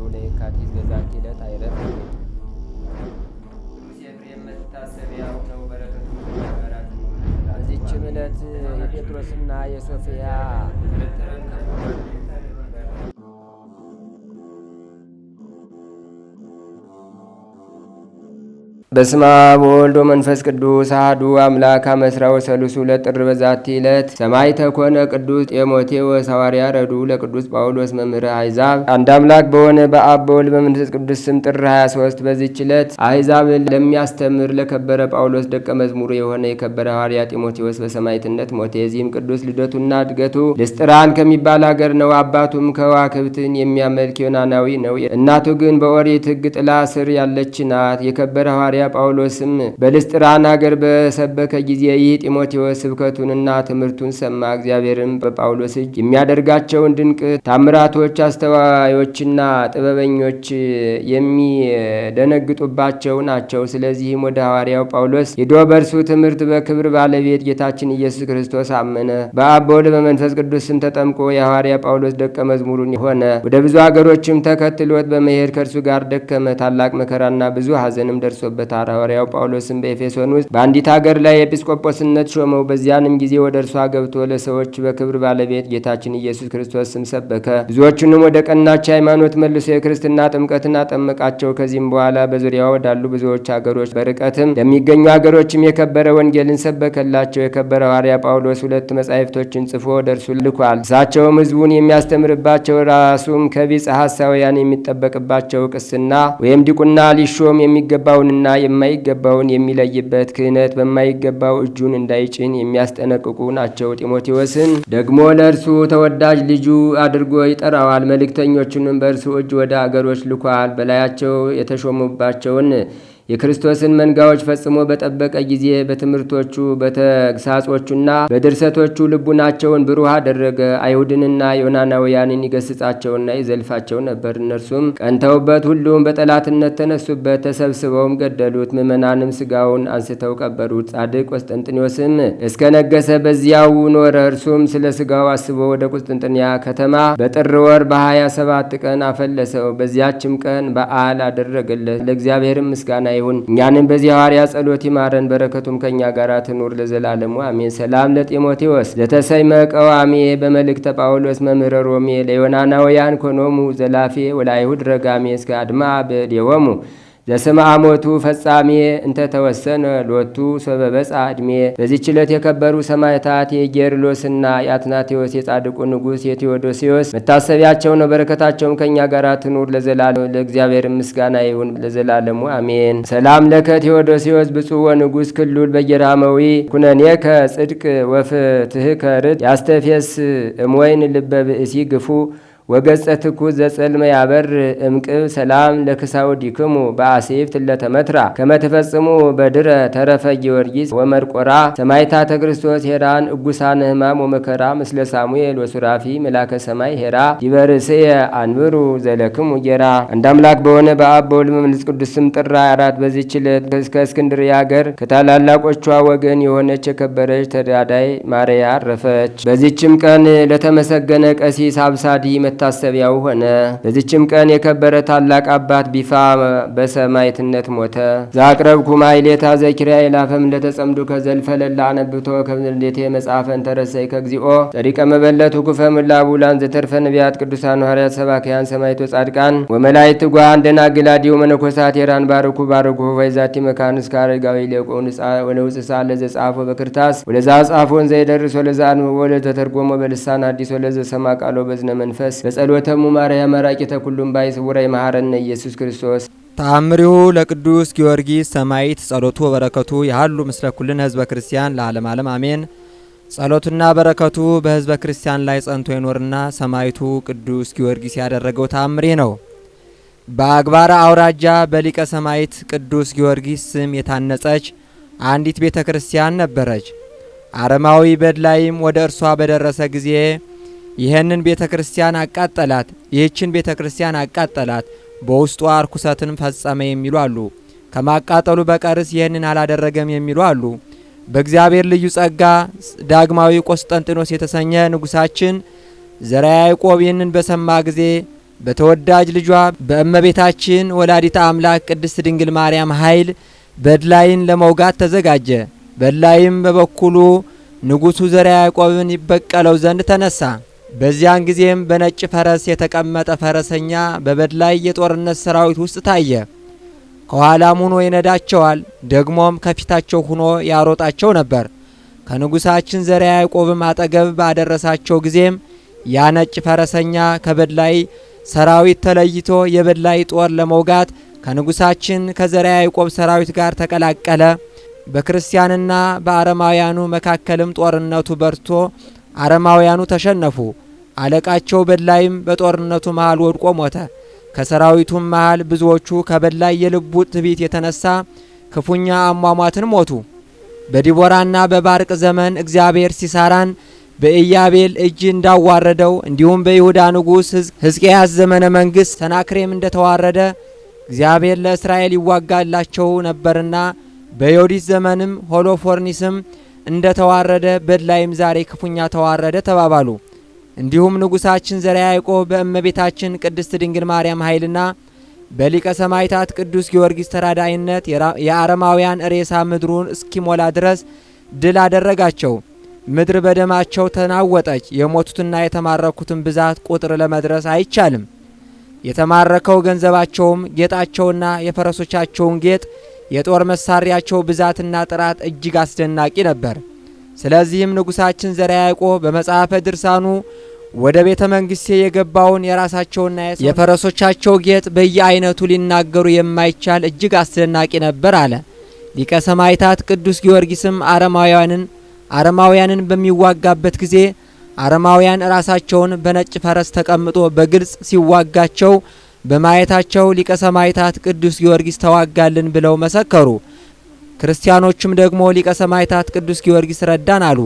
ለየካቲት በዛቲ ዕለት አይረፍ። ቅዱስ ኤፍሬም መታሰቢያው ነው። በረከቱ በዚችም ዕለት የጴጥሮስና የሶፊያ በስመ አብ ወወልድ ወመንፈስ ቅዱስ አሐዱ አምላክ አመስራ ወሰሉሱ ለጥር በዛቲ ዕለት ሰማዕተ ኮነ ቅዱስ ጢሞቴዎስ ሐዋርያ ረዱ ለቅዱስ ጳውሎስ መምህረ አሕዛብ። አንድ አምላክ በሆነ በአብ በወልድ በመንፈስ ቅዱስ ስም ጥር 23 በዚች ዕለት አሕዛብን ለሚያስተምር ለከበረ ጳውሎስ ደቀ መዝሙሩ የሆነ የከበረ ሐዋርያ ጢሞቴዎስ በሰማዕትነት ሞተ። የዚህም ቅዱስ ልደቱና እድገቱ ልስጥራን ከሚባል አገር ነው። አባቱም ከዋክብትን የሚያመልክ ዮናናዊ ነው። እናቱ ግን በኦሪት ሕግ ጥላ ስር ያለች ናት። የከበረ ሐዋርያ ጳውሎስም በልስጥራን አገር በሰበከ ጊዜ ይህ ጢሞቴዎስ ስብከቱንና ትምህርቱን ሰማ። እግዚአብሔርም በጳውሎስ እጅ የሚያደርጋቸውን ድንቅ ታምራቶች አስተዋዮችና ጥበበኞች የሚደነግጡባቸው ናቸው። ስለዚህም ወደ ሐዋርያው ጳውሎስ ሄዶ በእርሱ ትምህርት በክብር ባለቤት ጌታችን ኢየሱስ ክርስቶስ አመነ። በአብ በወልድ በመንፈስ ቅዱስ ስም ተጠምቆ የሐዋርያ ጳውሎስ ደቀ መዝሙሩን ሆነ። ወደ ብዙ አገሮችም ተከትሎት በመሄድ ከእርሱ ጋር ደከመ። ታላቅ መከራና ብዙ ሐዘንም ደርሶበታል። ሐዋርያው ጳውሎስም በኤፌሶን ውስጥ በአንዲት ሀገር ላይ ኤጲስቆጶስነት ሾመው። በዚያንም ጊዜ ወደ እርሷ ገብቶ ለሰዎች በክብር ባለቤት ጌታችን ኢየሱስ ክርስቶስ ስም ሰበከ። ብዙዎቹንም ወደ ቀናች ሃይማኖት መልሶ የክርስትና ጥምቀትን አጠመቃቸው። ከዚህም በኋላ በዙሪያው ወዳሉ ብዙዎች ሀገሮች በርቀትም ለሚገኙ ሀገሮችም የከበረ ወንጌልን ሰበከላቸው። የከበረ ሐዋርያ ጳውሎስ 2 መጻሕፍቶችን ጽፎ ወደ እርሱ ልኳል። እሳቸውም ሕዝቡን የሚያስተምርባቸው ራሱም ከቢጸ ሐሳውያን የሚጠበቅባቸው ቅስና ወይም ዲቁና ሊሾም የሚገባውንና የማይገባውን የሚለይበት ክህነት በማይገባው እጁን እንዳይጭን የሚያስጠነቅቁ ናቸው። ጢሞቴዎስን ደግሞ ለእርሱ ተወዳጅ ልጁ አድርጎ ይጠራዋል። መልእክተኞቹንም በእርሱ እጅ ወደ አገሮች ልኳል። በላያቸው የተሾሙባቸውን የክርስቶስን መንጋዎች ፈጽሞ በጠበቀ ጊዜ በትምህርቶቹ በተግሳጾቹና በድርሰቶቹ ልቡናቸውን ብሩህ አደረገ። አይሁድንና ዮናናውያንን ይገስጻቸውና ይዘልፋቸው ነበር። እነርሱም ቀንተውበት ሁሉም በጠላትነት ተነሱበት። ተሰብስበውም ገደሉት። ምዕመናንም ስጋውን አንስተው ቀበሩት። ጻድቅ ቆስጠንጥኔዎስም እስከ ነገሰ በዚያው ኖረ። እርሱም ስለ ስጋው አስቦ ወደ ቁስጥንጥንያ ከተማ በጥር ወር በ27 ቀን አፈለሰው። በዚያችም ቀን በዓል አደረገለት። ለእግዚአብሔርም ምስጋና ይሁን። እኛንም በዚህ ሐዋርያ ጸሎት ይማረን፣ በረከቱም ከእኛ ጋር ትኑር ለዘላለሙ አሜን። ሰላም ለጢሞቴዎስ ዘተሰይመ ቀዋሜ በመልእክተ ጳውሎስ መምህረ ሮሜ ለዮናናውያን ኮኖሙ ዘላፌ ወለአይሁድ ረጋሜ እስከ አድማ በዴወሙ ዘስመ አሞቱ ፈጻሜ እንተተወሰነ ሎቱ ሰበበጻ ዕድሜ። በዚህች ዕለት የከበሩ ሰማዕታት የጌርሎስና የአትናቴዎስ የጻድቁ ንጉሥ የቴዎዶሲዎስ መታሰቢያቸው ነው። በረከታቸውም ከእኛ ጋር ትኑር ለዘላለሙ። ለእግዚአብሔር ምስጋና ይሁን ለዘላለሙ አሜን። ሰላም ለከ ቴዎዶሲዎስ ብፁዕ ወንጉሥ ክሉል በየራመዊ ኩነኔከ ጽድቅ ወፍትህ ከርድ ያስተፌስ እምወይን ልበ ብእሲ ግፉ ወገጸ ትኩስ ዘጸልመ ያበር እምቅብ ሰላም ለክሳውዲክሙ በአሴፍት ለተመትራ ከመትፈጽሙ በድረ ተረፈ ጊዮርጊስ ወመርቆራ ሰማዕታተ ክርስቶስ ሄራን እጉሳነ ሕማም ወመከራ ምስለ ሳሙኤል ወሱራፊ መላከ ሰማይ ሄራ ዲበርስየ አንብሩ ዘለክሙ ጌራ። አንድ አምላክ በሆነ በአብ በወልድ በመንፈስ ቅዱስ ስም ጥር 24 በዚህች ዕለት ከእስክንድርያ አገር ከታላላቆቿ ወገን የሆነች የከበረች ተዳዳይ ማርያ አረፈች። በዚህችም ቀን ለተመሰገነ ቀሲስ አብሳዲ መታሰቢያው ሆነ። በዚችም ቀን የከበረ ታላቅ አባት ቢፋ በሰማዕትነት ሞተ። ዛቅረብኩ ማይሌታ ዘኪርያ ይላፈም እንደተጸምዱ ከዘልፈለላ አነብቶ ከብንዴቴ መጽሐፈን ተረሰይ ከግዚኦ ጸሪቀ መበለቱ ኩፈ ምላቡላን ዘተርፈ ነቢያት ቅዱሳን ሐዋርያት ሰባክያን ሰማዕቶ ጻድቃን ወመላእክት ጓን ደናግላዲው መነኮሳት የራን ባርኩ ባርኩ ወይዛቲ መካንስ ካረጋዊ ለቆን ወለውጽሳ ለዘጻፎ በክርታስ ወለዛ ጻፎን ዘይደርስ ወለዛ አንብቦ ለተተርጎመ በልሳን አዲስ ወለዘ ሰማ ቃሎ በዝነ መንፈስ በጸሎተሙ ማርያም መራቂተ ኩሉም ባይ ስውራይ መሐረነ ኢየሱስ ክርስቶስ። ተአምሪሁ ለቅዱስ ጊዮርጊስ ሰማዕት ጸሎቱ ወበረከቱ ያህሉ ምስለ ኩልን ህዝበ ክርስቲያን ለዓለም ዓለም አሜን። ጸሎቱና በረከቱ በህዝበ ክርስቲያን ላይ ጸንቶ ይኖርና ሰማዕቱ ቅዱስ ጊዮርጊስ ያደረገው ተአምሪ ነው። በአግባራ አውራጃ በሊቀ ሰማዕት ቅዱስ ጊዮርጊስ ስም የታነጸች አንዲት ቤተ ክርስቲያን ነበረች። አረማዊ በድላይም ወደ እርሷ በደረሰ ጊዜ ይህንን ቤተ ክርስቲያን አቃጠላት። ይህችን ቤተ ክርስቲያን አቃጠላት፣ በውስጧ እርኩሰትን ፈጸመ የሚሉ አሉ። ከማቃጠሉ በቀርስ ይህንን አላደረገም የሚሉ አሉ። በእግዚአብሔር ልዩ ጸጋ ዳግማዊ ቆስጠንጢኖስ የተሰኘ ንጉሳችን ዘርዓ ያዕቆብ ይህንን በሰማ ጊዜ በተወዳጅ ልጇ በእመቤታችን ወላዲተ አምላክ ቅድስት ድንግል ማርያም ኃይል በድላይን ለመውጋት ተዘጋጀ። በድላይም በበኩሉ ንጉሡ ዘርዓ ያዕቆብን ይበቀለው ዘንድ ተነሳ። በዚያን ጊዜም በነጭ ፈረስ የተቀመጠ ፈረሰኛ በበድላይ የጦርነት ሰራዊት ውስጥ ታየ። ከኋላም ሆኖ ይነዳቸዋል፣ ደግሞም ከፊታቸው ሆኖ ያሮጣቸው ነበር። ከንጉሳችን ዘርዓ ያዕቆብም አጠገብ ባደረሳቸው ጊዜም ያ ነጭ ፈረሰኛ ከበድላይ ሰራዊት ተለይቶ የበድላይ ጦር ለመውጋት ከንጉሳችን ከዘርዓ ያዕቆብ ሰራዊት ጋር ተቀላቀለ። በክርስቲያንና በአረማውያኑ መካከልም ጦርነቱ በርቶ አረማውያኑ ተሸነፉ። አለቃቸው በድላይም በጦርነቱ መሃል ወድቆ ሞተ። ከሰራዊቱም መሃል ብዙዎቹ ከበድላይ የልቡ ትዕቢት የተነሳ ክፉኛ አሟሟትን ሞቱ። በዲቦራና በባርቅ ዘመን እግዚአብሔር ሲሳራን በኢያቤል እጅ እንዳዋረደው እንዲሁም በይሁዳ ንጉሥ ሕዝቅያስ ዘመነ መንግሥት ሰናክሬም እንደተዋረደ እግዚአብሔር ለእስራኤል ይዋጋላቸው ነበርና በዮዲት ዘመንም ሆሎፎርኒስም እንደተዋረደ በድላይም ዛሬ ክፉኛ ተዋረደ ተባባሉ። እንዲሁም ንጉሳችን ዘርዓ ያዕቆብ በእመቤታችን ቅድስት ድንግል ማርያም ኃይልና በሊቀ ሰማዕታት ቅዱስ ጊዮርጊስ ተራዳኢነት የአረማውያን ሬሳ ምድሩን እስኪሞላ ድረስ ድል አደረጋቸው። ምድር በደማቸው ተናወጠች። የሞቱትና የተማረኩትን ብዛት ቁጥር ለመድረስ አይቻልም። የተማረከው ገንዘባቸውም ጌጣቸውና የፈረሶቻቸውን ጌጥ የጦር መሳሪያቸው ብዛትና ጥራት እጅግ አስደናቂ ነበር። ስለዚህም ንጉሳችን ዘርዓ ያዕቆብ በመጽሐፈ ድርሳኑ ወደ ቤተ መንግስቴ የገባውን የራሳቸውና የፈረሶቻቸው ጌጥ በየአይነቱ ሊናገሩ የማይቻል እጅግ አስደናቂ ነበር አለ። ሊቀ ሰማዕታት ቅዱስ ጊዮርጊስም አረማውያንን በሚዋጋበት ጊዜ አረማውያን ራሳቸውን በነጭ ፈረስ ተቀምጦ በግልጽ ሲዋጋቸው በማየታቸው ሊቀ ሰማዕታት ቅዱስ ጊዮርጊስ ተዋጋልን ብለው መሰከሩ። ክርስቲያኖችም ደግሞ ሊቀ ሰማዕታት ቅዱስ ጊዮርጊስ ረዳን አሉ።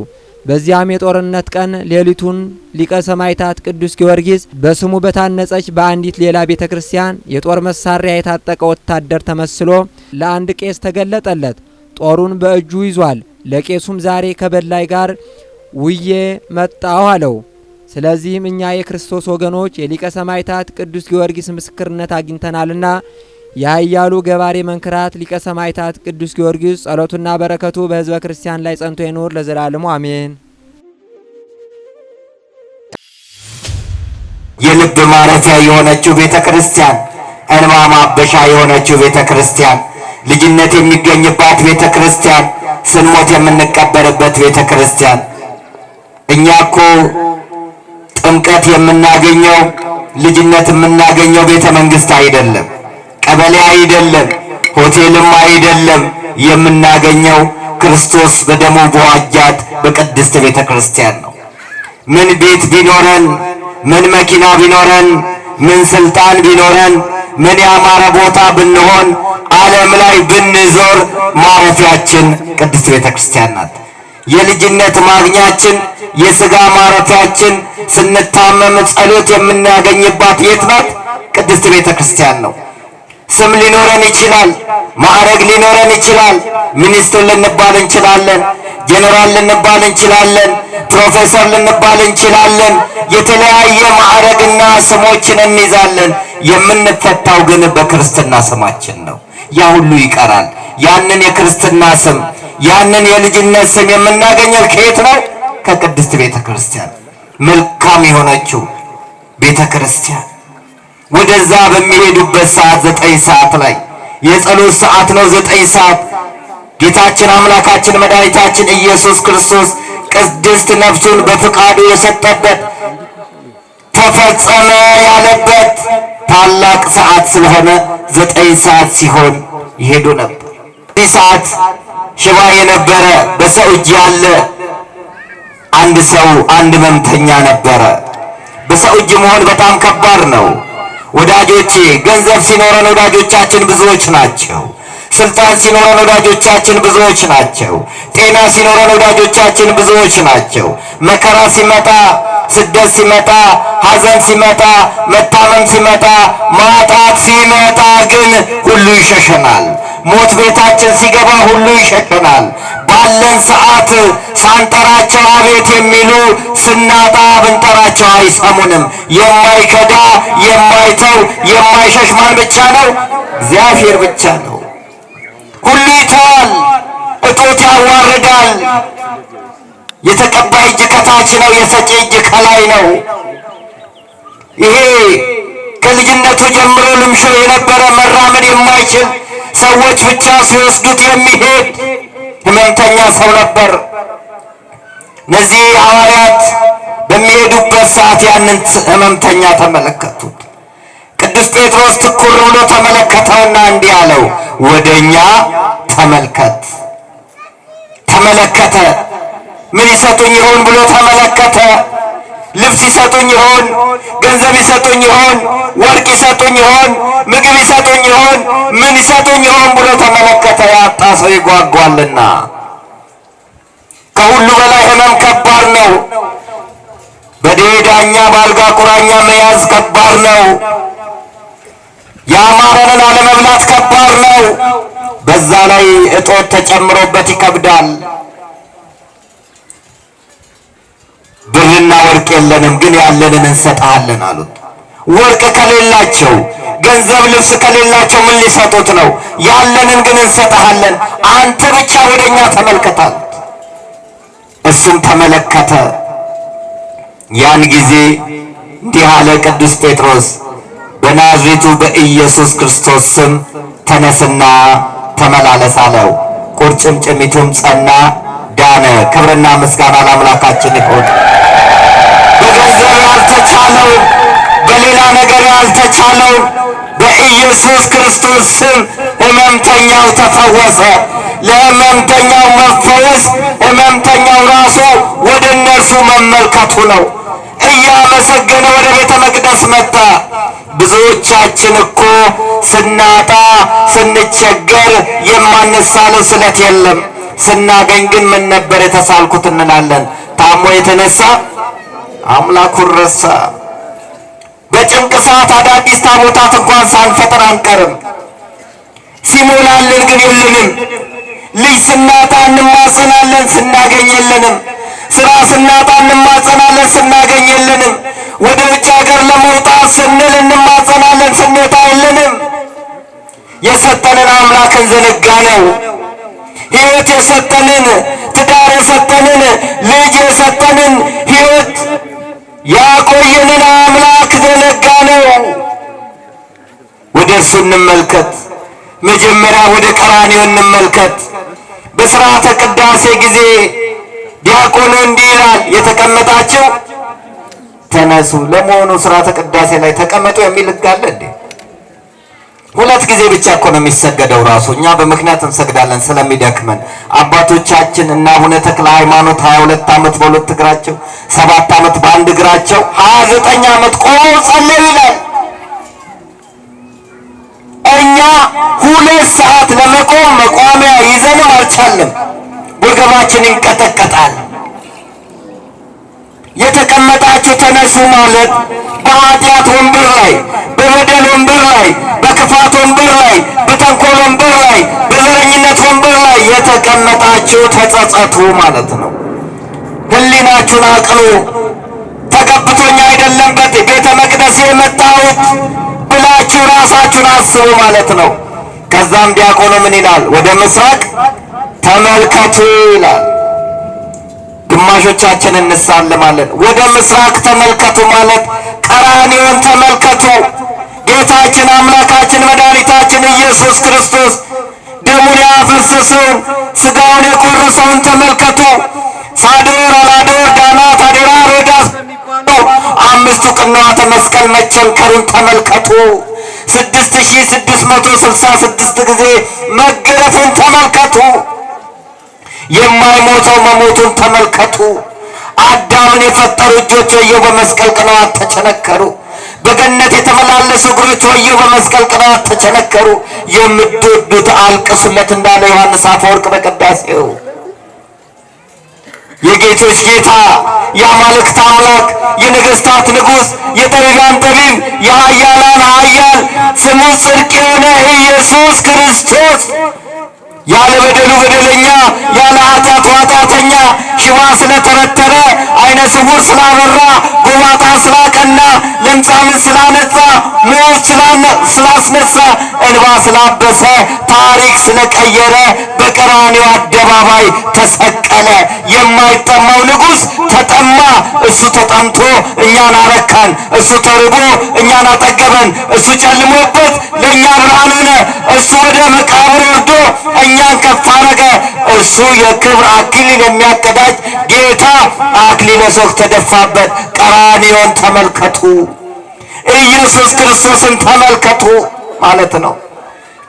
በዚያም የጦርነት ቀን ሌሊቱን ሊቀ ሰማዕታት ቅዱስ ጊዮርጊስ በስሙ በታነጸች በአንዲት ሌላ ቤተ ክርስቲያን የጦር መሳሪያ የታጠቀ ወታደር ተመስሎ ለአንድ ቄስ ተገለጠለት። ጦሩን በእጁ ይዟል። ለቄሱም ዛሬ ከበድላይ ጋር ውዬ መጣሁ አለው። ስለዚህም እኛ የክርስቶስ ወገኖች የሊቀ ሰማዕታት ቅዱስ ጊዮርጊስ ምስክርነት አግኝተናልና የኃያሉ ገባሬ መንክራት ሊቀ ሰማዕታት ቅዱስ ጊዮርጊስ ጸሎቱና በረከቱ በሕዝበ ክርስቲያን ላይ ጸንቶ ይኑር ለዘላለሙ አሜን። የልብ ማረፊያ የሆነችው ቤተ ክርስቲያን፣ እንባ ማበሻ የሆነችው ቤተ ክርስቲያን፣ ልጅነት የሚገኝባት ቤተ ክርስቲያን፣ ስንሞት የምንቀበርበት ቤተ ክርስቲያን። እኛ እኮ ጥምቀት የምናገኘው ልጅነት የምናገኘው ቤተ መንግስት አይደለም፣ ቀበሌ አይደለም፣ ሆቴልም አይደለም። የምናገኘው ክርስቶስ በደሙ በዋጃት በቅድስት ቤተ ክርስቲያን ነው። ምን ቤት ቢኖረን፣ ምን መኪና ቢኖረን፣ ምን ስልጣን ቢኖረን፣ ምን ያማረ ቦታ ብንሆን፣ ዓለም ላይ ብንዞር ማረፊያችን ቅድስት ቤተ ክርስቲያን ናት። የልጅነት ማግኛችን፣ የሥጋ ማረፊያችን፣ ስንታመም ጸሎት የምናገኝባት የት ናት? ቅድስት ቤተ ክርስቲያን ነው። ስም ሊኖረን ይችላል፣ ማዕረግ ሊኖረን ይችላል። ሚኒስትር ልንባል እንችላለን፣ ጄኔራል ልንባል እንችላለን፣ ፕሮፌሰር ልንባል እንችላለን። የተለያየ ማዕረግና ስሞችን እንይዛለን። የምንፈታው ግን በክርስትና ስማችን ነው። ያ ሁሉ ይቀራል። ያንን የክርስትና ስም፣ ያንን የልጅነት ስም የምናገኘው ከየት ነው? ከቅድስት ቤተ ክርስቲያን። መልካም የሆነችው ቤተ ክርስቲያን ወደዛ በሚሄዱበት ሰዓት 9 ሰዓት ላይ የጸሎት ሰዓት ነው። 9 ሰዓት ጌታችን አምላካችን መድኃኒታችን ኢየሱስ ክርስቶስ ቅድስት ነፍሱን በፍቃዱ የሰጠበት ተፈጸመ ያለበት ታላቅ ሰዓት ስለሆነ 9 ሰዓት ሲሆን ይሄዱ ነበር። ይህ ሰዓት ሽባ የነበረ በሰው እጅ ያለ አንድ ሰው አንድ ሕመምተኛ ነበረ። በሰው እጅ መሆን በጣም ከባድ ነው ወዳጆቼ። ገንዘብ ሲኖረን ወዳጆቻችን ብዙዎች ናቸው። ስልጣን ሲኖረን ወዳጆቻችን ብዙዎች ናቸው። ጤና ሲኖረን ወዳጆቻችን ብዙዎች ናቸው። መከራ ሲመጣ፣ ስደት ሲመጣ፣ ሐዘን ሲመጣ፣ መታመም ሲመጣ፣ ማጣት ሲመጣ ግን ሁሉ ይሸሸናል። ሞት ቤታችን ሲገባ ሁሉ ይሸሸናል። ባለን ሰዓት ሳንጠራቸው አቤት የሚሉ ስናጣ ብንጠራቸው አይሰሙንም። የማይከዳ የማይተው የማይሸሽ ማን ብቻ ነው? እግዚአብሔር ብቻ ነው። ሁሉ ይተዋል፣ እጦት ያዋርዳል። የተቀባይ እጅ ከታች ነው፣ የሰጪ እጅ ከላይ ነው። ይሄ ከልጅነቱ ጀምሮ ልምሾ የነበረ መራመድ የማይችል ሰዎች ብቻ ሲወስዱት የሚሄድ ሕመምተኛ ሰው ነበር። እነዚህ ሐዋርያት በሚሄዱበት ሰዓት ያንን ሕመምተኛ ተመለከቱት። ቅዱስ ጴጥሮስ ትኩር ብሎ ተመለከተውና እንዲህ አለው፣ ወደኛ ተመልከት። ተመለከተ። ምን ይሰጡኝ ይሆን ብሎ ተመለከተ። ልብስ ይሰጡኝ ይሆን? ገንዘብ ይሰጡኝ ይሆን? ወርቅ ይሰጡኝ ይሆን? ምግብ ይሰጡኝ ይሆን? ምን ይሰጡኝ ይሆን ብሎ ተመለከተ። ያጣ ሰው ይጓጓልና። ከሁሉ በላይ ሕመም ከባድ ነው። በደዌ ዳኛ በአልጋ ቁራኛ መያዝ ከባድ ነው። ያማረንን አለመብላት ከባድ ነው። በዛ ላይ እጦት ተጨምሮበት ይከብዳል። ብርና ወርቅ የለንም፣ ግን ያለንን እንሰጥሃለን አሉት። ወርቅ ከሌላቸው ገንዘብ ልብስ ከሌላቸው ምን ሊሰጡት ነው? ያለንን ግን እንሰጥሃለን፣ አንተ ብቻ ወደኛ ተመልከታል። እሱም ተመለከተ። ያን ጊዜ እንዲህ አለ ቅዱስ ጴጥሮስ፣ በናዝሬቱ በኢየሱስ ክርስቶስ ስም ተነስና ተመላለስ አለው። ቁርጭምጭሚቱም ጸና፣ ዳነ። ክብርና ምስጋና ለአምላካችን ይሁን። በገንዘብ ያልተቻለው፣ በሌላ ነገር ያልተቻለው በኢየሱስ ክርስቶስ ስም ሕመምተኛው ተፈወሰ። ለሕመምተኛው መፈወስ ሕመምተኛው ራሱ ወደ እነርሱ መመልከቱ ነው። እያመሰገነ ወደ ቤተ መቅደስ መጣ። ብዙዎቻችን እኮ ስናጣ ስንቸገር የማንሳለው ስለት የለም። ስናገኝ ግን ምን ነበር የተሳልኩት እንላለን። ታሞ የተነሳ አምላኩን ረሳ። በጭንቅ ሰዓት አዳዲስ ታቦታት እንኳን ሳንፈጥር አንቀርም። ሲሞላልን ግን የለንም። ልጅ ስናጣ እንማጸናለን፣ ስናገኝ የለንም። ስራ ስናጣ እንማጸናለን፣ ስናገኝ የለንም። ወደ ውጭ ሀገር ለመውጣት ስንል እንማጸናለን፣ ስንወጣ የለንም። የሰጠንን አምላክን ዘነጋ ነው። ሕይወት የሰጠንን፣ ትዳር የሰጠንን፣ ልጅ የሰጠንን፣ ሕይወት ያቆየንን አምላክ ዘነጋ ነው። ወደ እርሱ እንመልከት። መጀመሪያ ወደ ቀራንዮ እንመልከት። በሥርዓተ ቅዳሴ ጊዜ ዲያቆኑ እንዲህ ይላል፣ የተቀመጣችሁ ተነሱ። ለመሆኑ ሥርዓተ ቅዳሴ ላይ ተቀመጡ የሚል ሕግ አለ እንዴ? ሁለት ጊዜ ብቻ እኮ ነው የሚሰገደው። ራሱ እኛ በምክንያት እንሰግዳለን ስለሚደክመን። አባቶቻችን እና አቡነ ተክለ ሃይማኖት 22 ዓመት በሁለት እግራቸው፣ 7 ዓመት በአንድ እግራቸው፣ 29 ዓመት ቆመው ጸለዩ ይላል። እኛ 2 ሰዓት ለመቆም መቋሚያ ይዘንም አልቻለም። ወገባችን ይንቀጠቀጣል። የተቀመጣችሁ ተነሱ ማለት በኃጢአት ወንበር ላይ፣ በበደል ወንበር ላይ፣ በክፋት ወንበር ላይ፣ በተንኮል ወንበር ላይ፣ በዘረኝነት ወንበር ላይ የተቀመጣችሁ ተጸጸቱ ማለት ነው። ሕሊናችሁን አቅኑ። ተቀብቶኝ አይደለም ቤተ መቅደስ የመጣሁት ብላችሁ ራሳችሁን አስቡ ማለት ነው። ከዛም ዲያቆኑ ምን ይላል? ወደ ምስራቅ ተመልከቱ ይላል። ግማሾቻችን እንሳለማለን። ወደ ምስራቅ ተመልከቱ ማለት ቀራንዮን ተመልከቱ። ጌታችን አምላካችን መድኃኒታችን ኢየሱስ ክርስቶስ ደሙን ያፈሰሰውን ሥጋውን የቆረሰውን ተመልከቱ። ሳዶር፣ አላዶር፣ ዳናት፣ አዴራ፣ ሮዳስ በሚባለው 5ቱ ቅንዋተ መስቀል መቸንከሩን ተመልከቱ። 6666 ጊዜ መገረፉን ተመልከቱ። የማይሞተው መሞቱን ተመልከቱ። አዳምን የፈጠሩ እጆች ወየው በመስቀል ቅንዋት ተቸነከሩ። በገነት የተመላለሱ እግሮች ወየው በመስቀል ቅንዋት ተቸነከሩ። የምትወዱት አልቅሱለት እንዳለ ዮሐንስ አፈወርቅ በቅዳሴው። የጌቶች ጌታ የአማልክት አምላክ የነገሥታት ንጉሥ የጠቢባን ጠቢብ የኃያላን ኃያል ስሙ ጽድቅ የሆነ ኢየሱስ ክርስቶስ ያለ በደሉ በደለኛ፣ ያለ ኃጢአቱ ኃጢአተኛ፣ ሽባ ስለተረተረ፣ አይነ ስውር ስላበራ፣ ጎባጣ ስላቀና፣ ለምጻምን ስላነጻ፣ ሞት ስላስነሳ፣ እንባ ስላበሰ፣ ታሪክ ስለቀየረ በቀራንዮ አደባባይ ተሰቀለ። የማይጠማው ንጉሥ ተጠማ። እሱ ተጠምቶ እኛን አረካን። እሱ ተርቦ እኛን አጠገበን። እሱ ጨልሞበት ለእኛ ብርሃን ሆነ። እሱ ወደ መቃብር ወርዶ እኛን ከፍ አረገ። እሱ የክብር አክሊል የሚያቀዳጅ ጌታ አክሊለ ሦክ ተደፋበት። ቀራንዮን ተመልከቱ፣ ኢየሱስ ክርስቶስን ተመልከቱ ማለት ነው።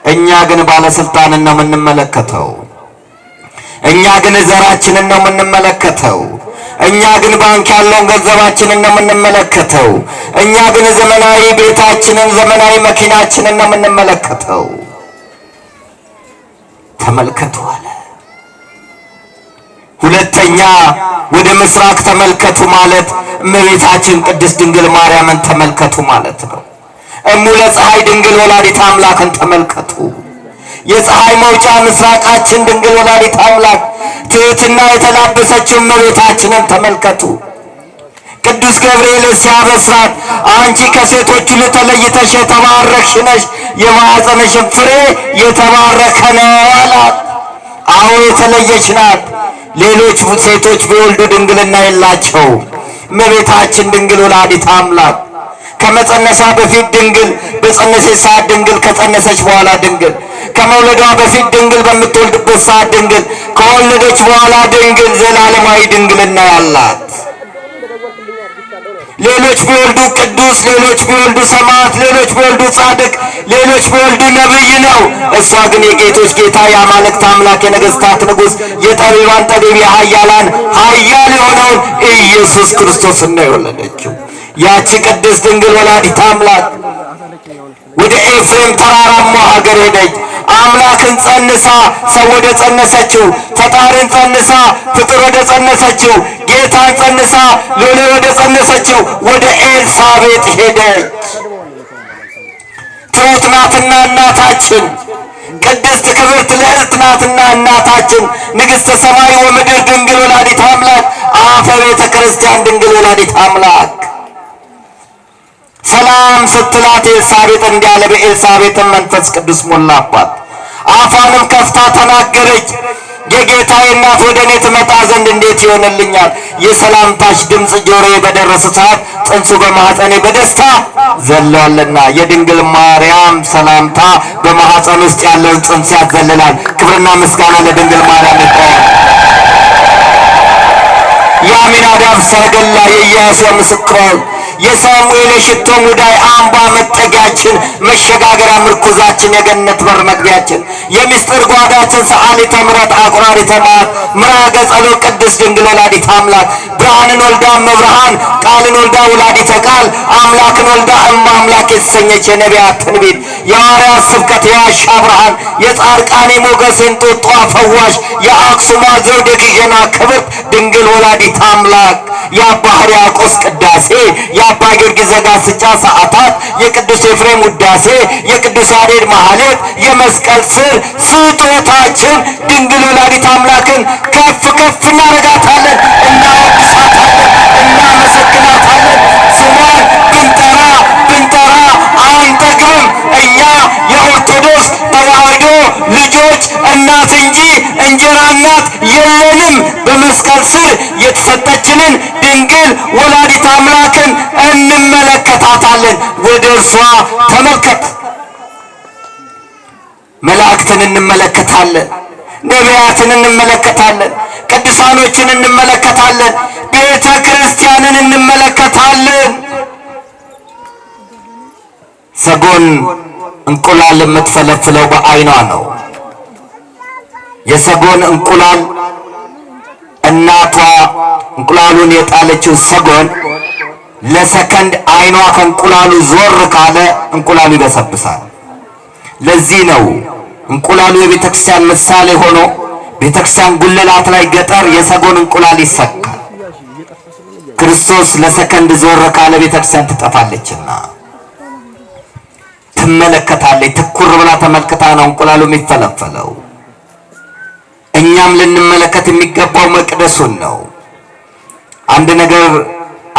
እኛ ግን ባለስልጣንን ነው የምንመለከተው። እኛ ግን ዘራችንን ነው የምንመለከተው። እኛ ግን ባንክ ያለውን ገንዘባችንን ነው የምንመለከተው። እኛ ግን ዘመናዊ ቤታችንን፣ ዘመናዊ መኪናችንን ነው የምንመለከተው። ተመልከቱ አለ። ሁለተኛ ወደ ምስራቅ ተመልከቱ ማለት እመቤታችን ቅድስት ድንግል ማርያምን ተመልከቱ ማለት ነው። እሙለ ፀሐይ ድንግል ወላዲተ አምላክን ተመልከቱ። የፀሐይ መውጫ ምስራቃችን ድንግል ወላዲተ አምላክ ትሕትና የተላበሰችው እመቤታችንን ተመልከቱ። ቅዱስ ገብርኤል ሲያበስራት አንቺ ከሴቶች ሁሉ ተለይተሽ የተባረክሽ ነሽ፣ የማኅፀንሽን ፍሬ የተባረከ ነው አላት። አዎ የተለየች ናት። ሌሎች ሴቶች ቢወልዱ ድንግልና የላቸው። እመቤታችን ድንግል ወላዲተ አምላክ ከመጸነሷ በፊት ድንግል፣ በጸነሰች ሰዓት ድንግል፣ ከጸነሰች በኋላ ድንግል፣ ከመውለዷ በፊት ድንግል፣ በምትወልድበት ሰዓት ድንግል፣ ከወለደች በኋላ ድንግል፣ ዘላለማዊ ድንግልና ያላት። ሌሎች ቢወልዱ ቅዱስ፣ ሌሎች ቢወልዱ ሰማዕት፣ ሌሎች ቢወልዱ ጻድቅ፣ ሌሎች ቢወልዱ ነብይ ነው። እሷ ግን የጌቶች ጌታ፣ የአማልክት አምላክ፣ የነገሥታት ንጉሥ፣ የጠቢባን ጠቢብ፣ የኃያላን ኃያል የሆነውን ኢየሱስ ክርስቶስን ነው የወለደችው። ያቺ ቅድስት ድንግል ወላዲተ አምላክ ወደ ኤፍሬም ተራራማ ሀገር ሄደች። አምላክን ጸንሳ ሰው ወደ ጸነሰችው፣ ፈጣሪን ጸንሳ ፍጡር ወደ ጸነሰችው፣ ጌታን ጸንሳ ሎሌ ወደ ጸነሰችው ወደ ኤልሳቤጥ ሄደች። ትሑት ናትና እናታችን፣ ቅድስት ክብርት ልዕልት ናትና እናታችን፣ ንግሥተ ሰማይ ወምድር ድንግል ወላዲተ አምላክ፣ አፈ ቤተ ክርስቲያን ድንግል ወላዲተ አምላክ ሰላም ስትላት ኤልሳቤጥ እንዲህ አለ። በኤልሳቤጥም መንፈስ ቅዱስ ሞላባት፣ አፏንም ከፍታ ተናገረች። የጌታዬ እናት ወደ እኔ ትመጣ ዘንድ እንዴት ይሆንልኛል? የሰላምታሽ ድምፅ ጆሮዬ በደረሰ ሰዓት ጽንሱ በማኅፀኔ በደስታ ዘለዋልና። የድንግል ማርያም ሰላምታ በማኅፀን ውስጥ ያለውን ጽንስ ያዘልላል። ክብርና ምስጋና ለድንግል ማርያም ይሆን። የአሚናዳብ ሰረገላ፣ የኢያሱ ምስክሮች፣ የሳሙኤል የሽቶ ሙዳይ አምባ፣ መጠጊያችን፣ መሸጋገሪያ ምርኩዛችን፣ የገነት በር መግቢያችን፣ የምስጢር ጓዳችን፣ ሰዓሊተ ምሕረት አቁራሪተ መዓት፣ ምራገ ጸሎት ቅድስት ድንግል ወላዲተ አምላክ፣ ብርሃንን ወልዳ እመብርሃን፣ ቃልን ወልዳ ወላዲተ ቃል፣ አምላክን ወልዳ እመ አምላክ የተሰኘች የነቢያት ትንቢት፣ የሐዋርያት ስብከት፣ የዋሻ ብርሃን፣ የጻድቃኔ ሞገስ፣ የእንጦጦ ፈዋሽ፣ የአክሱሟ ዘውድ፣ የግሸኗ ክብርት ድንግል ወላዲተ አምላክ፣ የአባ ሕርያቆስ ቅዳሴ፣ የአባ ጊዮርጊስ ዘጋስጫ ሰዓታት፣ የቅዱስ ኤፍሬም ውዳሴ፣ የቅዱስ ያሬድ ማህሌት፣ የመስቀል ስር ስጦታችን ድንግል ወላዲተ አምላክን ከፍ ከፍ እናረጋታለን፣ እናወድሳታለን፣ እናመሰግናታለን። ስሟን ብንጠራ አንጠግብም። እኛ የኦርቶዶክስ ተዋሕዶ ልጆች እናት እንጂ እንጀራ እናት የለንም። በመስቀል ስር የተሰጠችንን ድንግል ወላዲተ አምላክን እንመለከታታለን። ወደ እርሷ ተመልከት። መላእክትን እንመለከታለን፣ ነቢያትን እንመለከታለን፣ ቅዱሳኖችን እንመለከታለን፣ ቤተ ክርስቲያንን እንመለከታለን። ሰጎን እንቁላል የምትፈለፍለው በዓይኗ ነው። የሰጎን እንቁላል እናቷ እንቁላሉን የጣለችው ሰጎን ለሰከንድ ዓይኗ ከእንቁላሉ ዞር ካለ እንቁላሉ ይበሰብሳል። ለዚህ ነው እንቁላሉ የቤተ ክርስቲያን ምሳሌ ሆኖ ቤተ ክርስቲያን ጉልላት ላይ ገጠር የሰጎን እንቁላል ይሰካል። ክርስቶስ ለሰከንድ ዞር ካለ ቤተ ክርስቲያን ትጠፋለችና ትመለከታለች። ትኩር ብላ ተመልክታ ነው እንቁላሉ የሚፈለፈለው። እኛም ልንመለከት የሚገባው መቅደሱን ነው።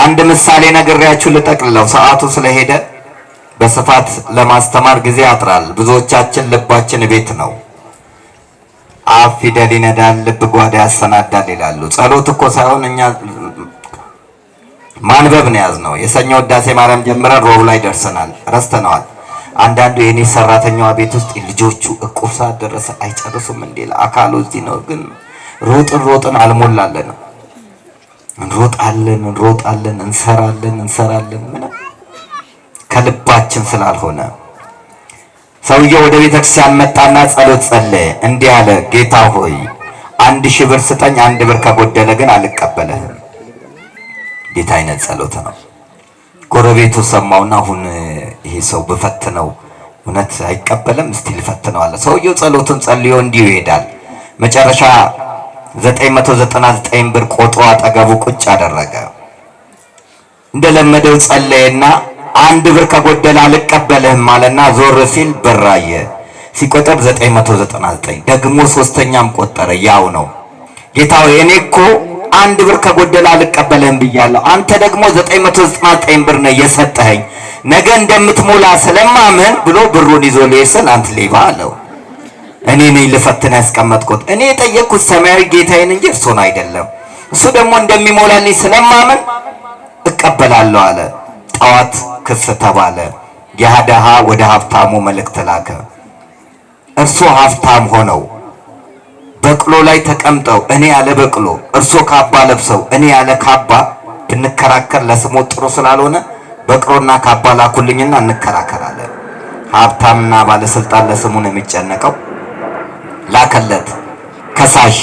አንድ ምሳሌ ነግሬያችሁ ልጠቅልለው፣ ሰዓቱ ስለሄደ በስፋት ለማስተማር ጊዜ ያጥራል። ብዙዎቻችን ልባችን ቤት ነው። አፍ ፊደል ይነዳል፣ ልብ ጓዳ ያሰናዳል ይላሉ። ጸሎት እኮ ሳይሆን እኛ ማንበብ ነው ያዝነው። የሰኞ ውዳሴ ማርያም ጀምረን ሮብ ላይ ደርሰናል፣ ረስተነዋል። አንዳንዱ የኔ ሰራተኛዋ ቤት ውስጥ ልጆቹ እቁብ ሰዓት ደረሰ አይጨርሱም እንዴ? አካሉ እዚህ ነው፣ ግን ሮጥን አልሞላለንም። እንሮጣለን፣ እንሰራለን ምንም ከልባችን ስላልሆነ። ሰውየው ወደ ቤተክርስቲያን መጣና ጸሎት ጸለየ። እንዲህ አለ፣ ጌታ ሆይ 1000 ብር ስጠኝ፣ 1 ብር ከጎደለ ግን አልቀበልህም። ጌታ አይነት ጸሎት ነው። ጎረቤቱ ሰማውና አሁን ይሄ ሰው በፈትነው እውነት አይቀበልም፣ እስቲ ልፈትነው አለ። ሰውየው ጸሎቱን ጸልዮ እንዲሁ ይሄዳል። መጨረሻ 999 ብር ቆጥሮ አጠገቡ ቁጭ አደረገ። እንደለመደው ጸለየና 1 ብር ከጎደለ አልቀበልህም አለና ዞር ሲል ብር አየ። ሲቆጠር 999 ደግሞ ሶስተኛም ቆጠረ፣ ያው ነው። ጌታው እኔ እኮ 1 ብር ከጎደለ አልቀበልህም ብያለሁ፣ አንተ ደግሞ 999 ብር ነው የሰጠኸኝ፣ ነገ እንደምትሞላ ስለማመን ብሎ ብሩን ይዞ ሊስል አንተ ሌባ አለው። እኔ ነኝ ልፈትን ያስቀመጥኩት፣ እኔ የጠየቅኩት ሰማያዊ ጌታዬን እንጂ እርሶን አይደለም። እሱ ደግሞ እንደሚሞላልኝ ስለማመን እቀበላለሁ አለ። ጠዋት ክስ ተባለ። ያ ድሃ ወደ ሀብታሙ መልእክት ላከ። እርሶ ሀብታም ሆነው በቅሎ ላይ ተቀምጠው እኔ ያለ በቅሎ፣ እርሶ ካባ ለብሰው እኔ ያለ ካባ ብንከራከር ለስሙ ጥሩ ስላልሆነ በቅሎና ካባ ላኩልኝና እንከራከራለን። ሀብታምና ባለስልጣን ለስሙ ነው የሚጨነቀው። ላከለት ከሳሽ።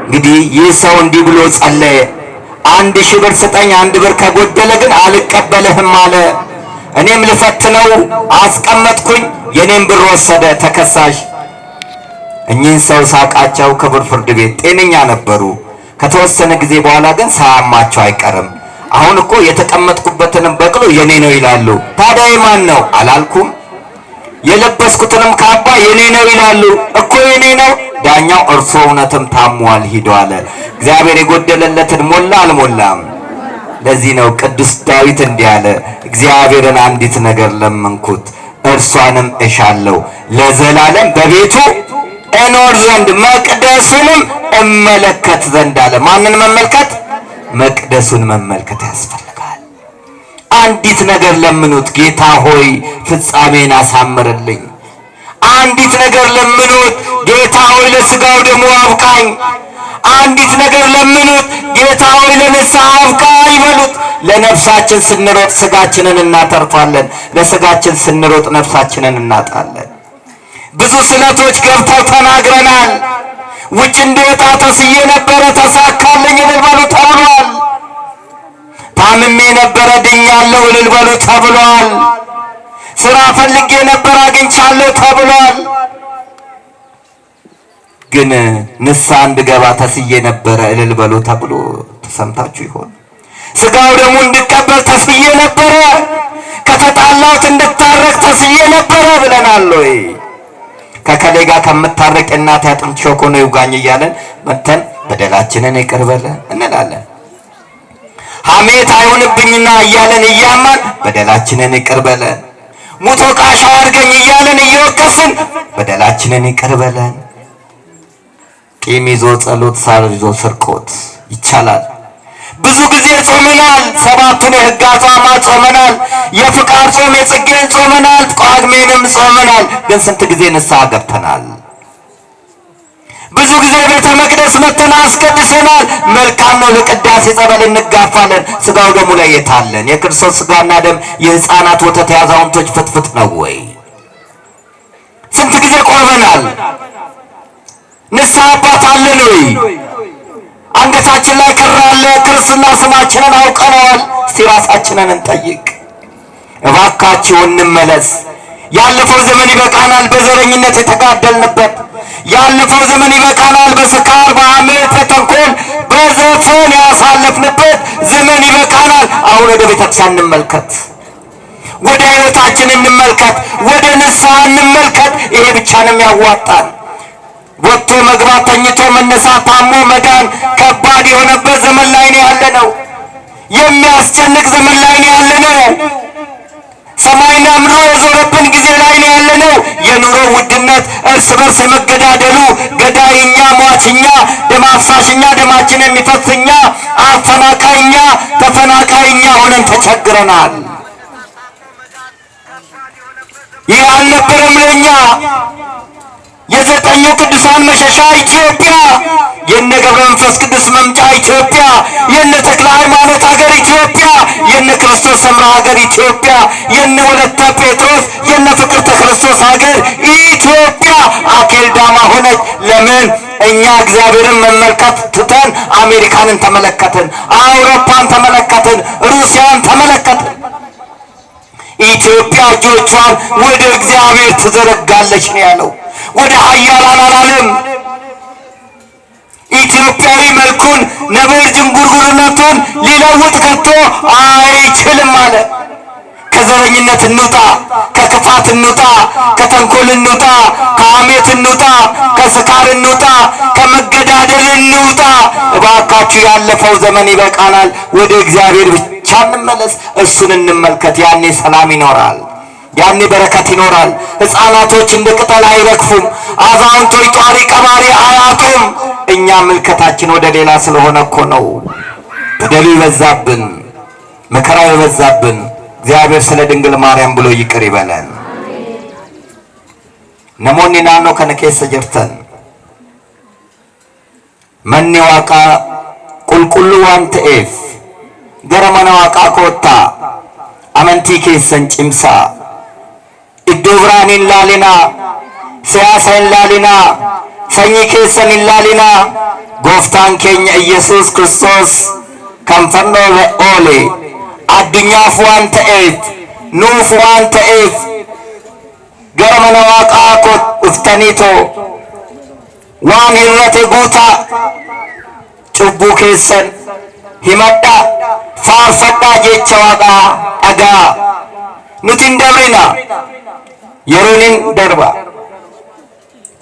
እንግዲህ ይህ ሰው እንዲህ ብሎ ጸለየ፣ 1000 ብር ስጠኝ፣ 1 ብር ከጎደለ ግን አልቀበልህም አለ። እኔም ልፈትነው አስቀመጥኩኝ፣ የኔም ብር ወሰደ ተከሳሽ። እኚህን ሰው ሳቃቸው። ክቡር ፍርድ ቤት ጤነኛ ነበሩ። ከተወሰነ ጊዜ በኋላ ግን ሳያማቸው አይቀርም። አሁን እኮ የተቀመጥኩበትንም በቅሎ የኔ ነው ይላሉ። ታዲያ የማን ነው አላልኩም? የለበስኩትንም ካባ የኔ ነው ይላሉ እኮ የኔ ነው። ዳኛው እርሶ እውነትም ታሟል፣ ሂዱ አለ። እግዚአብሔር የጎደለለትን ሞላ አልሞላም? ለዚህ ነው ቅዱስ ዳዊት እንዲህ አለ፣ እግዚአብሔርን አንዲት ነገር ለመንኩት እርሷንም እሻለሁ፣ ለዘላለም በቤቱ እኖር ዘንድ መቅደሱንም እመለከት ዘንድ አለ። ማንን መመልከት? መቅደሱን መመልከት ያስፈልጋል። አንዲት ነገር ለምኑት፣ ጌታ ሆይ ፍጻሜን አሳምርልኝ። አንዲት ነገር ለምኑት፣ ጌታ ሆይ ለስጋው ደሙ አብቃኝ። አንዲት ነገር ለምኑት፣ ጌታ ሆይ ለንስሐ አብቃኝ በሉት። ለነፍሳችን ስንሮጥ ስጋችንን እናተርፋለን፣ ለስጋችን ስንሮጥ ነፍሳችንን እናጣለን። ብዙ ስለቶች ገብተው ተናግረናል። ውጭ እንዲወጣ ተስዬ ነበረ ተሳካልኝ እልል በሉ ተብሏል። ታምሜ ነበረ ድኛለሁ እልል በሉ ተብሏል። ስራ ፈልጌ ነበር አግኝቻለሁ ተብሏል። ግን ንስሐ እንድገባ ተስዬ ነበረ እልል በሉ ተብሎ ተሰምታችሁ ይሆን? ስጋው ደግሞ እንድቀበል ተስዬ ነበረ፣ ከተጣላሁት እንድታረቅ ተስዬ ነበረ ብለናል ወይ? ከከሌ ጋር ከምታረቅ እናት ያጥንት ሾኮ ነው ይውጋኝ እያለን መተን በደላችንን ይቅር በለን እንላለን። ሐሜት አይሆንብኝና እያለን እያማን በደላችንን ይቅር በለን። ሙቶ ቃሻ አድርገኝ እያለን እየወቀስን በደላችንን ይቅር በለን። ቂም ይዞ ጸሎት፣ ሳር ይዞ ስርቆት ይቻላል። ብዙ ጊዜ ጾመናል። 7ቱን የሕግ አጽዋማት ጾመናል። የፍቃድ ጾም፣ የጽጌን ጾመናል። ጳጉሜንም ጾመናል። ግን ስንት ጊዜ ንስሐ ገብተናል? ብዙ ጊዜ ቤተ መቅደስ መተን አስቀድሰናል። መልካም ነው፣ ለቅዳሴ ጸበል እንጋፋለን። ስጋው ደሙ ላይ የታለን? የክርስቶስ ስጋና ደም የሕፃናት ወተት የአዛውንቶች ፍትፍት ነው ወይ? ስንት ጊዜ ቆርበናል? ንስሐ አባት አለን ወይ? አንገታችን ላይ ክር አለ። ክርስትና ስማችንን አውቀነዋል። እስቲ ራሳችንን እንጠይቅ እባካችሁ፣ እንመለስ። ያለፈው ዘመን ይበቃናል። በዘረኝነት የተጋደልንበት ያለፈው ዘመን ይበቃናል። በስካር በሐሜት በተንኮል በዘፈን ያሳለፍንበት ዘመን ይበቃናል። አሁን ወደ ቤተክርስቲያን እንመልከት፣ ወደ ሕይወታችን እንመልከት፣ ወደ ንስሐ እንመልከት። ይሄ ብቻ ነው የሚያዋጣን። ወጥቶ መግባት፣ ተኝቶ መነሳት፣ ታሞ መዳን ከባድ የሆነበት ዘመን ላይ ነው ያለነው። የሚያስጨንቅ ዘመን ላይ ነው ያለነው። ሰማይና ምድር የዞረብን ጊዜ ላይ ነው ያለነው። የኑሮ ውድነት፣ እርስ በርስ የመገዳደሉ፣ ገዳይኛ፣ ሟችኛ፣ ደም አፍሳሽኛ፣ ደማችን የሚፈስኛ፣ አፈናቃይኛ፣ ተፈናቃይኛ ሆነን ተቸግረናል። ይህ አልነበረም ለኛ። የዘጠኙ ቅዱሳን መሸሻ ኢትዮጵያ፣ የነ ገብረ መንፈስ ቅዱስ መምጫ ኢትዮጵያ፣ የነ ተክለ ሃይማኖት ሀገር ኢትዮጵያ፣ የነ ክርስቶስ ሰምራ ሀገር ኢትዮጵያ፣ የነ ወለተ ጴጥሮስ የነ ፍቅርተ ክርስቶስ ሀገር ኢትዮጵያ አኬልዳማ ሆነች። ለምን? እኛ እግዚአብሔርን መመልከት ትተን አሜሪካንን ተመለከትን፣ አውሮፓን ተመለከትን፣ ሩሲያን ተመለከትን። ኢትዮጵያ እጆቿን ወደ እግዚአብሔር ትዘረጋለች ነው ያለው። ወደ ኃያላን አላለም። ኢትዮጵያዊ መልኩን ነብር ጅንጉርጉርነቱን ሊለውጥ ከቶ አይችልም አለ። ከዘረኝነት እንውጣ፣ ከክፋት እንውጣ፣ ከተንኮል እንውጣ፣ ከሐሜት እንውጣ፣ ከስካር እንውጣ፣ ከመገዳደል እንውጣ። እባካችሁ ያለፈው ዘመን ይበቃናል። ወደ እግዚአብሔር ብቻ እንመለስ፣ እሱን እንመልከት። ያኔ ሰላም ይኖራል፣ ያኔ በረከት ይኖራል። ሕፃናቶች እንደ ቅጠል አይረግፉም፣ አዛውንቶች ጧሪ ቀባሪ አያጡም። እኛ ምልከታችን ወደ ሌላ ስለሆነ እኮ ነው በደሉ ይበዛብን፣ መከራው ይበዛብን። እግዚአብሔር ስለ ድንግል ማርያም ብሎ ይቅር ይበለን። ነሞኒ ናኖ ከነኬሰ ጅርተን መኒ ዋቃ ቁልቁሉ ዋን ተኤፍ ገረ መነ ዋቃ ኮታ አመንቲ ኬሰን ጭምሳ ኢዶ ብራን ኢላሊና ሲያሳ ኢላሊና ሰኚ ኬሰን ኢላሊና ጎፍታን ኬኛ ኢየሱስ ክርስቶስ ከንፈኖ ኦሌ አዱኛፍ ዋን ተኤፍ ኑፍ ዋን ተኤፍ ገረ መነ ዋቃ ኮት ኡፍተኒቶ ዋን ሂረቴ ጉታ ጩቡ ኬሰን ሂመዳ ፋርፈዳ ጀቻ ዋቃ አጋ ኑቲን ደብሪና የሮኒን ደርባ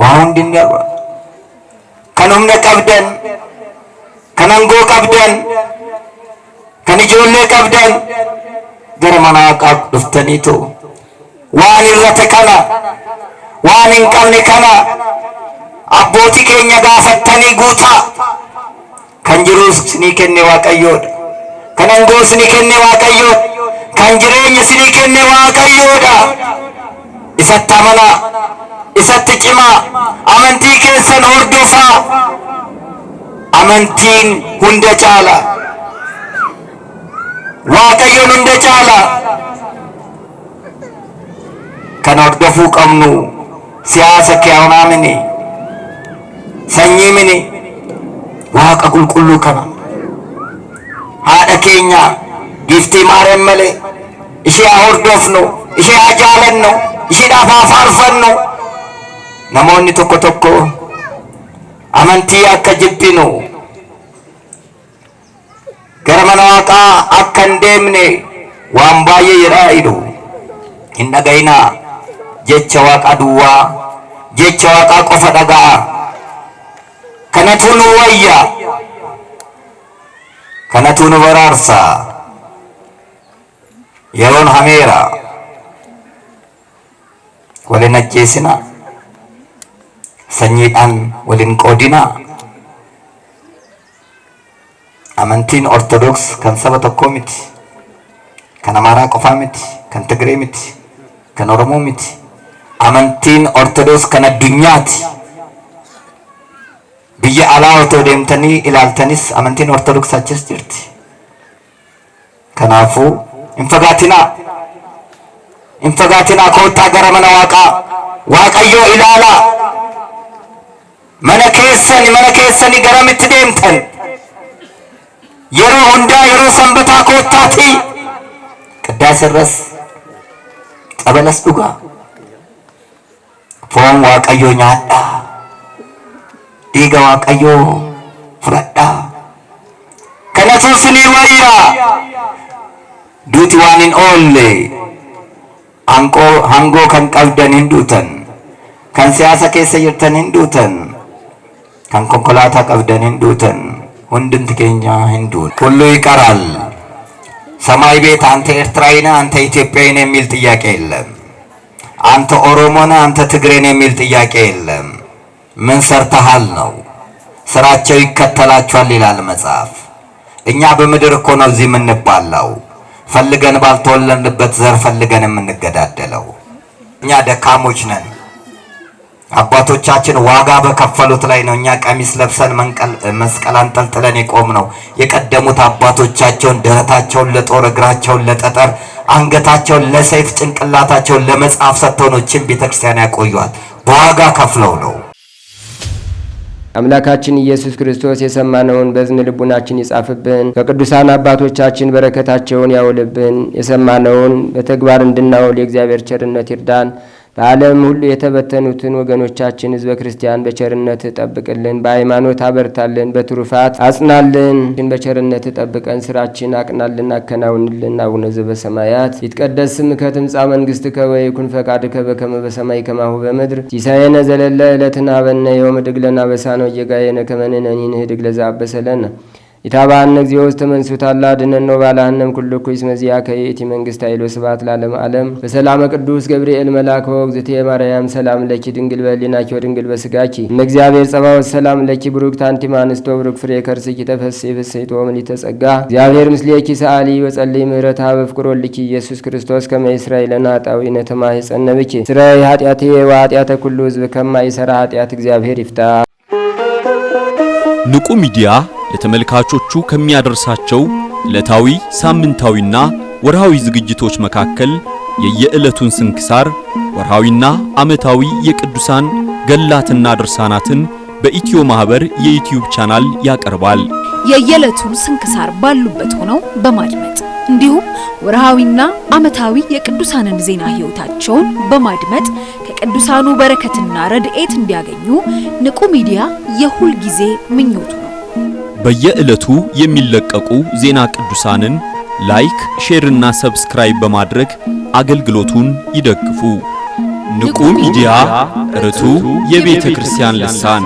ዋሁንዲን ደርባ ከኑምነ ቀብደን ከነንጎ ቀብደን ከንጆሌ ቀብደን ገረ መነ ዋቃ ዱፍተኒቶ ዋን ሂረቴ ከና ዋን እንቀብኒ ከና abbootii keenya gaafattanii guutaa. Kan jiruus sinii kenne Waaqayyoodha, kan aangoo sinii kenne Waaqayyoodha, kan jireenya sinii kenne Waaqayyoodha. Isatti amanaa, isatti cimaa, amantii keessan hordofaa. Amantiin hunda caala, Waaqayyoon hunda caala. Kan hordofuu qabnu siyaasa kiyaawnaa mini, sanyii mini, Waaqa qulqulluu kana. Haadha keenya Giftii Maariyaam malee ishee haa hordofnu, ishee haa jaalannu, isheedhaaf haa faarfannu. Namoonni tokko tokko amantii akka jibbinu, gara mana Waaqaa akka hin deemne waan baay'ee jedhaa jiru. Hin dhaga'inaa. Jecha Waaqa duwwaa, jecha Waaqaa qofa dhaga'a. Kanatu nu wayya, kanatu nu baraarsa. Yeroon hameera, walin ajjeesina, sanyiidhaan walin qoodina. Amantiin Ortodoks kan saba tokkoo miti, kan Amaaraa qofaa miti, kan Tigree miti, kan Oromoo miti. Amantiin Ortodoks kan addunyaati. Biyya alaa otoo deemtanii ilaaltanis amantiin Ortodoks achis jirti. Kanaafuu hin fagaatinaa, hin fagaatinaa. Koottaa gara mana Waaqaa, Waaqayyoo ilaalaa. Mana keessanii garamitti deemtan? Yeroo hundaa yeroo sanbataa koottaati. Qiddaasa irras xabalas dhugaa, foon Waaqayyoo nyaadhaa, dhiiga Waaqayyoo fudhadhaa. Kanatu isinii wayya. Duuti waan hin oolle, hangoo kan qabdan hin duutan, kan siyaasa keessa jirtan hin duutan, kan konkolaataa qabdan hin duutan hundumti keenya hin duun ሁሉ ይቀራል ሰማይ ቤት አንተ ኤርትራዊ ነህ አንተ ኢትዮጵያዊ ነህ የሚል ጥያቄ የለም አንተ ኦሮሞ ነህ አንተ ትግሬ ነህ የሚል ጥያቄ የለም ምን ሰርተሃል ነው ስራቸው ይከተላቸዋል ይላል መጽሐፍ እኛ በምድር እኮ ነው እዚህ የምንባላው ፈልገን ባልተወለድንበት ዘር ፈልገን የምንገዳደለው እኛ ደካሞች ነን አባቶቻችን ዋጋ በከፈሉት ላይ ነው እኛ ቀሚስ ለብሰን መስቀል አንጠልጥለን የቆም ነው የቀደሙት አባቶቻቸውን ደረታቸውን ለጦር እግራቸውን ለጠጠር አንገታቸውን ለሰይፍ ጭንቅላታቸውን ለመጽሐፍ ሰጥተው ነው እቺን ቤተክርስቲያን ያቆዩዋል በዋጋ ከፍለው ነው አምላካችን ኢየሱስ ክርስቶስ የሰማነውን በዝን ልቡናችን ይጻፍብን ከቅዱሳን አባቶቻችን በረከታቸውን ያውልብን የሰማነውን በተግባር እንድናውል የእግዚአብሔር ቸርነት ይርዳን በዓለም ሁሉ የተበተኑትን ወገኖቻችን ሕዝበ ክርስቲያን በቸርነት ጠብቅልን በሃይማኖት አበርታልን በትሩፋት አጽናልን በቸርነት ጠብቀን ስራችን አቅናልን አከናውንልን አቡነ ዘበሰማያት ይትቀደስ ስምከ ትምጻእ መንግሥትከ ወይኩን ፈቃድከ በከመ በሰማይ ከማሁ በምድር ሲሳየነ ዘለለ ዕለትነ ሀበነ ዮም ወኅድግ ለነ አበሳነ ወጌጋየነ ከመ ንሕነኒ ንኅድግ ለዘአበሰለነ ኢታባን እግዚኦ ውስተ መንሱት አላ ድነኖ ባላህነም ኩሉ ኩይስ መዚያ ከየቲ መንግስት ኃይሎ ስብሐት ለዓለም ዓለም በሰላም ቅዱስ ገብርኤል መልአክ ወግዝቴ ማርያም ሰላም ለኪ ድንግል በሊናኪ ወድንግል በስጋኪ እግዚአብሔር ጸባኦት ሰላም ለኪ ብሩክት አንቲ እምአንስቶ ብሩክ ፍሬ ከርስኪ ተፈሥሒ ፍሥሕት ወምልዕተ ጸጋ እግዚአብሔር ምስሌኪ ሰአሊ ወጸልይ ምህረታ በፍቅር ወልኪ ኢየሱስ ክርስቶስ ከመ ይስራይ ለነ ኃጣውኢነ ተማኅፀነ ብኪ ስራይ ኃጢአቴ ወኃጢአተ ኩሉ ሕዝብ ከማይሰራ ኃጢአት እግዚአብሔር ይፍታ። ንቁ ሚዲያ ለተመልካቾቹ ከሚያደርሳቸው ዕለታዊ ሳምንታዊና ወርሃዊ ዝግጅቶች መካከል የየዕለቱን ስንክሳር ወርሃዊና ዓመታዊ የቅዱሳን ገላትና ድርሳናትን በኢትዮ ማህበር የዩቲዩብ ቻናል ያቀርባል። የየዕለቱን ስንክሳር ባሉበት ሆነው በማድመጥ እንዲሁም ወርሃዊና ዓመታዊ የቅዱሳንን ዜና ሕይወታቸውን በማድመጥ ከቅዱሳኑ በረከትና ረድኤት እንዲያገኙ ንቁ ሚዲያ የሁል ጊዜ ምኞቱ ነው። በየዕለቱ የሚለቀቁ ዜና ቅዱሳንን ላይክ፣ ሼር እና ሰብስክራይብ በማድረግ አገልግሎቱን ይደግፉ። ንቁ ሚዲያ ርቱ የቤተ ክርስቲያን ልሳን